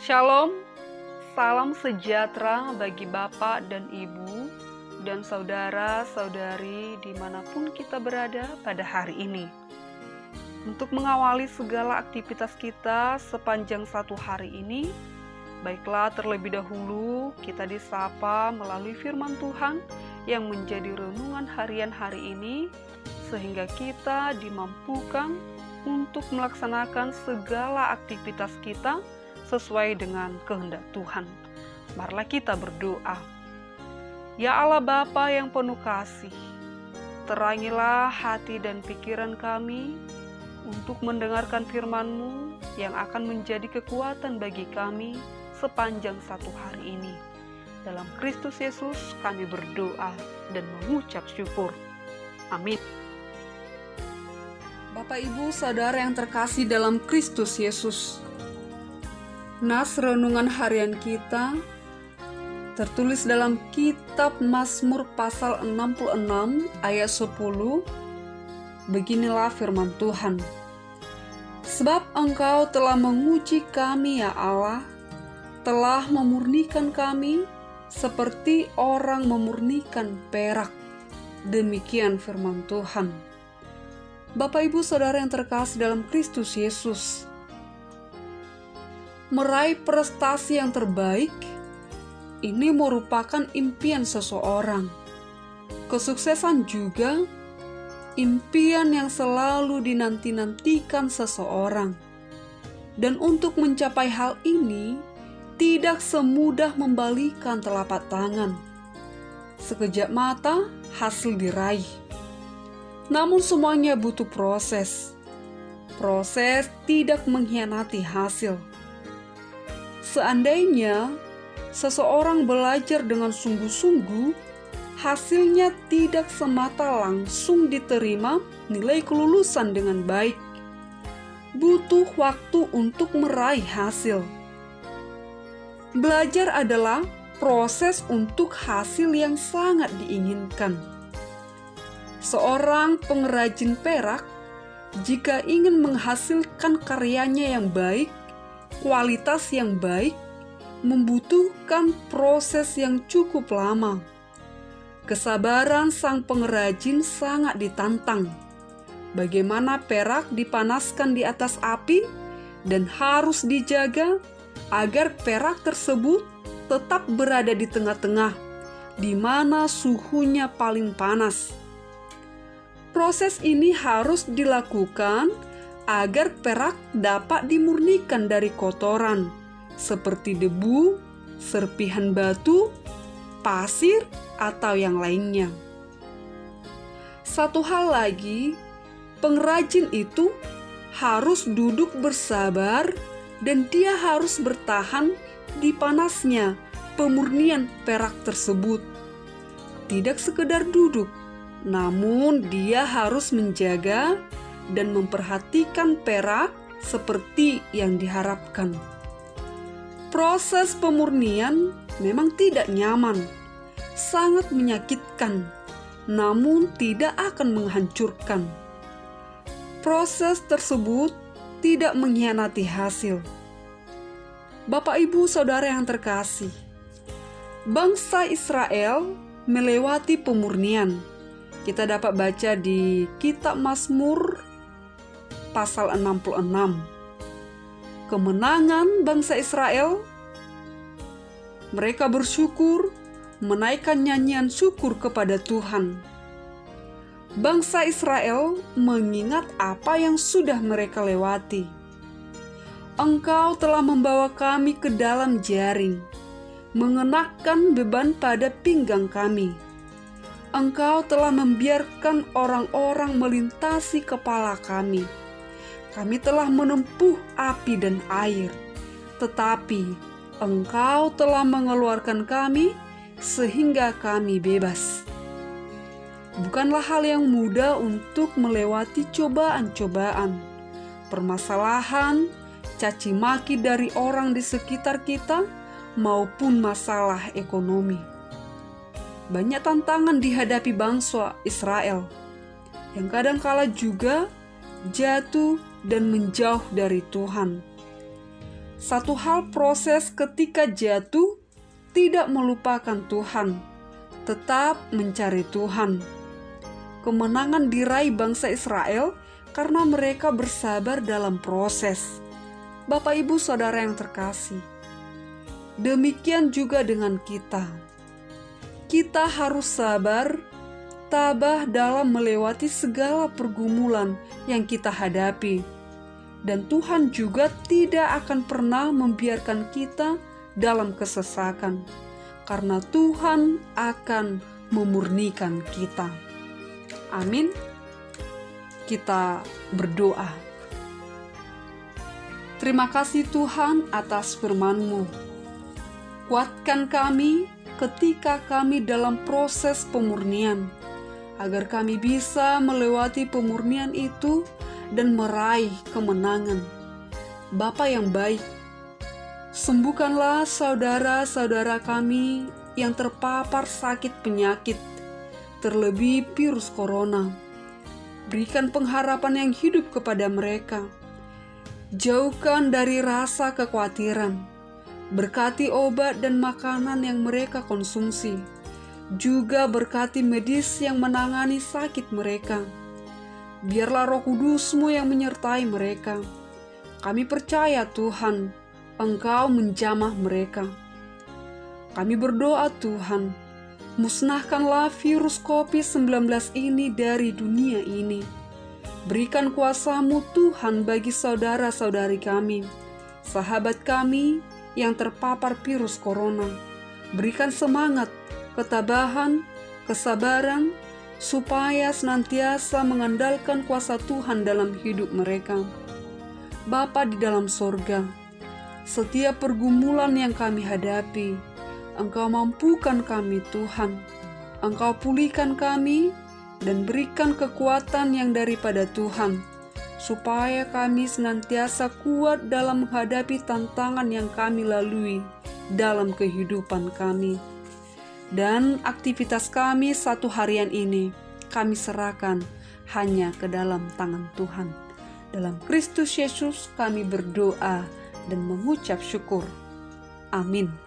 Shalom, salam sejahtera bagi Bapak dan Ibu dan saudara-saudari dimanapun kita berada pada hari ini. Untuk mengawali segala aktivitas kita sepanjang satu hari ini, baiklah terlebih dahulu kita disapa melalui firman Tuhan yang menjadi renungan harian hari ini, sehingga kita dimampukan untuk melaksanakan segala aktivitas kita sesuai dengan kehendak Tuhan. Marilah kita berdoa. Ya Allah Bapa yang penuh kasih, terangilah hati dan pikiran kami untuk mendengarkan firman-Mu yang akan menjadi kekuatan bagi kami sepanjang satu hari ini. Dalam Kristus Yesus kami berdoa dan mengucap syukur. Amin. Bapak, Ibu, Saudara yang terkasih dalam Kristus Yesus, nas renungan harian kita tertulis dalam kitab Mazmur pasal 66 ayat 10. Beginilah firman Tuhan. Sebab Engkau telah menguji kami ya Allah, telah memurnikan kami seperti orang memurnikan perak. Demikian firman Tuhan. Bapak, Ibu, Saudara yang terkasih dalam Kristus Yesus, meraih prestasi yang terbaik ini merupakan impian seseorang. Kesuksesan juga impian yang selalu dinanti-nantikan seseorang. Dan untuk mencapai hal ini tidak semudah membalikan telapak tangan. Sekejap mata hasil diraih. Namun semuanya butuh proses. Proses tidak mengkhianati hasil. Seandainya seseorang belajar dengan sungguh-sungguh, hasilnya tidak semata langsung diterima nilai kelulusan dengan baik. Butuh waktu untuk meraih hasil. Belajar adalah proses untuk hasil yang sangat diinginkan. Seorang pengrajin perak, jika ingin menghasilkan karyanya yang baik, kualitas yang baik, membutuhkan proses yang cukup lama. Kesabaran sang pengrajin sangat ditantang. Bagaimana perak dipanaskan di atas api dan harus dijaga agar perak tersebut tetap berada di tengah-tengah, di mana suhunya paling panas. Proses ini harus dilakukan agar perak dapat dimurnikan dari kotoran seperti debu, serpihan batu, pasir, atau yang lainnya. Satu hal lagi, pengrajin itu harus duduk bersabar dan dia harus bertahan di panasnya pemurnian perak tersebut. Tidak sekedar duduk, namun dia harus menjaga dan memperhatikan perak seperti yang diharapkan. Proses pemurnian memang tidak nyaman, sangat menyakitkan, namun tidak akan menghancurkan. Proses tersebut tidak mengkhianati hasil. Bapak, Ibu, Saudara yang terkasih, bangsa Israel melewati pemurnian. Kita dapat baca di kitab Mazmur pasal 66. Kemenangan bangsa Israel, mereka bersyukur, menaikkan nyanyian syukur kepada Tuhan. Bangsa Israel mengingat apa yang sudah mereka lewati. Engkau telah membawa kami ke dalam jaring, mengenakan beban pada pinggang kami. Engkau telah membiarkan orang-orang melintasi kepala kami. Kami telah menempuh api dan air, tetapi Engkau telah mengeluarkan kami sehingga kami bebas. Bukanlah hal yang mudah untuk melewati cobaan-cobaan, permasalahan, caci maki dari orang di sekitar kita, maupun masalah ekonomi. Banyak tantangan dihadapi bangsa Israel, yang kadangkala juga jatuh dan menjauh dari Tuhan. Satu hal proses ketika jatuh, tidak melupakan Tuhan, tetap mencari Tuhan. Kemenangan diraih bangsa Israel karena mereka bersabar dalam proses. Bapak, Ibu, Saudara yang terkasih, demikian juga dengan kita. Kita harus sabar, tabah dalam melewati segala pergumulan yang kita hadapi. Dan Tuhan juga tidak akan pernah membiarkan kita dalam kesesakan, karena Tuhan akan memurnikan kita. Amin. Kita berdoa. Terima kasih Tuhan atas firman-Mu. Kuatkan kami ketika kami dalam proses pemurnian, agar kami bisa melewati pemurnian itu dan meraih kemenangan. Bapa yang baik, sembuhkanlah saudara-saudara kami yang terpapar sakit penyakit, terlebih virus corona. Berikan pengharapan yang hidup kepada mereka. Jauhkan dari rasa kekhawatiran. Berkati obat dan makanan yang mereka konsumsi. Juga berkati medis yang menangani sakit mereka. Biarlah Roh Kudus-Mu yang menyertai mereka. Kami percaya Tuhan, Engkau menjamah mereka. Kami berdoa Tuhan, musnahkanlah virus COVID-19 ini dari dunia ini. Berikan kuasa-Mu Tuhan bagi saudara-saudari kami, sahabat kami yang terpapar virus corona. Berikan semangat, ketabahan, kesabaran, supaya senantiasa mengandalkan kuasa Tuhan dalam hidup mereka. Bapa di dalam sorga, setiap pergumulan yang kami hadapi, Engkau mampukan kami Tuhan. Engkau pulihkan kami dan berikan kekuatan yang daripada Tuhan, supaya kami senantiasa kuat dalam menghadapi tantangan yang kami lalui dalam kehidupan kami. Dan aktivitas kami satu harian ini, kami serahkan hanya ke dalam tangan Tuhan. Dalam Kristus Yesus kami berdoa dan mengucap syukur. Amin.